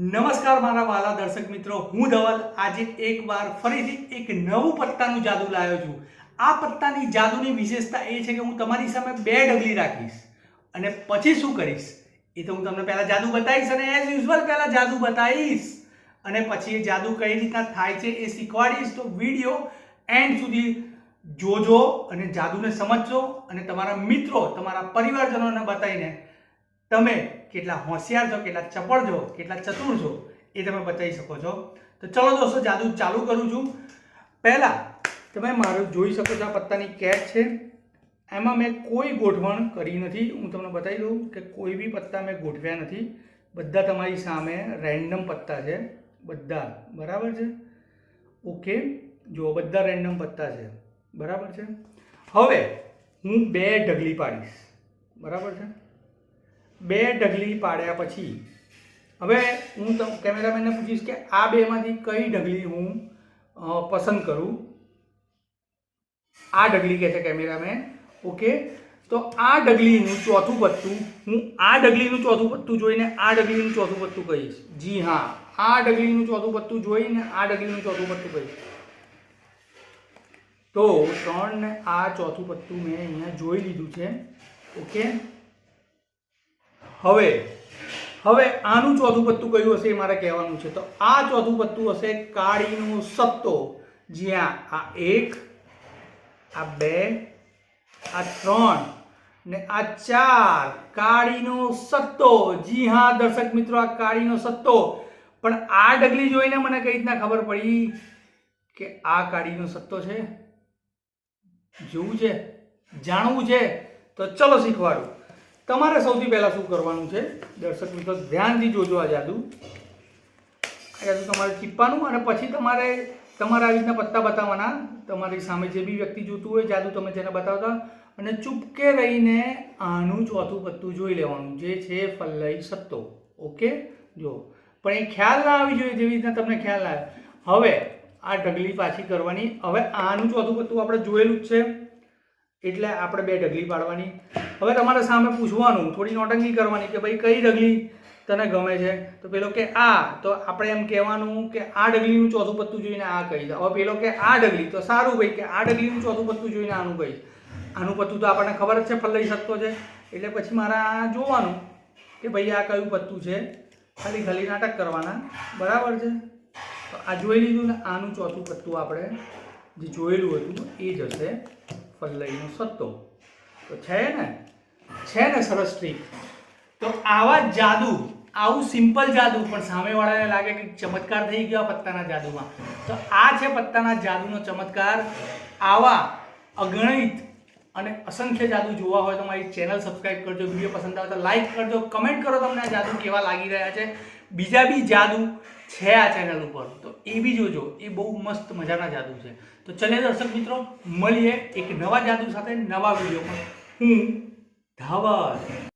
નમસ્કાર મારા વાલા દર્શક મિત્રો, હું ધવલ આજે એકવાર ફરીથી એક નવું પત્તાનું જાદુ લાવ્યો છું। આ પત્તાની જાદુની વિશેષતા એ છે કે હું તમારી સામે બે ડગલી રાખીશ અને પછી શું કરીશ એ તો હું તમને પહેલા જાદુ બતાવીશ અને એઝ યુઝ્યુઅલ પહેલા જાદુ બતાવીશ અને પછી એ જાદુ કઈ રીતના થાય છે એ શીખવાડીશ। તો વિડીયો એન્ડ સુધી જોજો અને જાદુને સમજજો અને તમારા મિત્રો તમારા પરિવારજનોને બતાવીને તમે કેટલા હોશિયાર છો, કેટલા ચપળ છો, કેટલા ચતુર છો એ તમે બતાવી શકો છો। તો ચલો દોસ્તો, જાદુ ચાલુ કરું છું। પહેલા તમે મારું જોઈ શકો છો, આ પત્તાની કેટ છે, એમાં મેં કોઈ ગોઠવણ કરી નથી। હું તમને બતાવી દઉં કે કોઈ બી પત્તા મેં ગોઠવ્યા નથી, બધા તમારી સામે રેન્ડમ પત્તા છે, બધા બરાબર છે। ઓકે, જો બધા રેન્ડમ પત્તા છે, બરાબર છે। હવે હું બે ઢગલી પાડીશ, બરાબર છે। બે ઢગલી પાડ્યા પછી હવે હું કેમેરામેનને પૂછીશ કે આ બેમાંથી કઈ ઢગલી હું પસંદ કરું। આ ઢગલી કહે છે કેમેરામેન। ઓકે, તો આ ઢગલીનું ચોથું પત્તું હું આ ઢગલીનું ચોથું પત્તું જોઈને આ ઢગલીનું ચોથું પત્તું કહીશ। જી હા, આ ઢગલીનું ચોથું પત્તું જોઈને આ ઢગલીનું ચોથું પત્તું કહીશ। તો 3 ને આ ચોથું પત્તું મેં અહીંયા જોઈ લીધું છે। ઓકે, હવે આનું ચોથું પત્તું કયું હશે એ મારે કહેવાનું છે। તો આ ચોથું પત્તું હશે કાળીનો સત્તો। જ્યાં આ 1, આ 2, આ 3 ને આ 4 કાળીનો સત્તો। જી હા દર્શક મિત્રો, આ કાળીનો સત્તો। પણ આ ઢગલી જોઈને મને કઈ રીતના ખબર પડી કે આ કાળીનો સત્તો છે? જોવું છે, જાણવું છે? તો ચલો શીખવાડું। તમારે સૌથી પહેલાં શું કરવાનું છે દર્શક મિત્રો, ધ્યાનથી જોજો આ જાદુ તમારે ચીપવાનું અને પછી તમારે તમારા આવી રીતના પત્તા બતાવવાના। તમારી સામે જે બી વ્યક્તિ જોતું હોય જાદુ તમે જેને બતાવતા અને ચૂપકે રહીને આનું ચોથું પત્તું જોઈ લેવાનું, જે છે ફલ્લઈ સત્તો। ઓકે, જો પણ એ ખ્યાલ ના આવી જોઈએ જેવી રીતના તમને ખ્યાલ આવે। હવે આ ઢગલી પાછી કરવાની। હવે આનું ચોથું પત્તું આપણે જોયેલું જ છે એટલે આપણે બે ઢગલી પાડવાની। હવે તમારે સામે પૂછવાનું, થોડી નોટંકી કરવાની કે ભાઈ કઈ ઢગલી તને ગમે છે? તો પેલો કે આ, તો આપણે એમ કહેવાનું કે આ ઢગલીનું ચોથું પત્તું જોઈને આ કહીશ। હવે પેલો કે આ ઢગલી, તો સારું ભાઈ કે આ ઢગલીનું ચોથું પત્તું જોઈને આનું કહીશ। આનું પત્તું તો આપણને ખબર જ છે ફલ્લઈ સત્તો છે, એટલે પછી મારે આ જોવાનું કે ભાઈ આ કયું પત્તું છે, ખાલી નાટક કરવાના, બરાબર છે। તો આ જોઈ લીધું ને, આનું ચોથું પત્તું આપણે જે જોયેલું હતું એ જ હશે ફલ્લઈનો સત્તો। તો છે ને સરસ ટ્રીક। તો આવા જાદુ, આવું સિમ્પલ જાદુ પણ સામેવાળાને લાગે કે ચમત્કાર થઈ ગયો પત્તાના જાદુમાં, તો આ છે પત્તાના જાદુનો ચમત્કાર। આવા અગણિત અને અસંખ્ય જાદુ જોવા હોય તો મારી ચેનલ સબસ્ક્રાઈબ કરજો, વિડીયો પસંદ આવે તો લાઈક કરજો, કમેન્ટ કરો તમને આ જાદુ કેવા લાગી રહ્યા છે। બીજા બી જાદુ છે આ ચેનલ ઉપર, તો એ બી જોજો, એ બહુ મસ્ત મજાના જાદુ છે। તો ચલે દર્શક મિત્રો, મળીએ એક નવા જાદુ સાથે નવા વિડીયોમાં। હું ધવલ।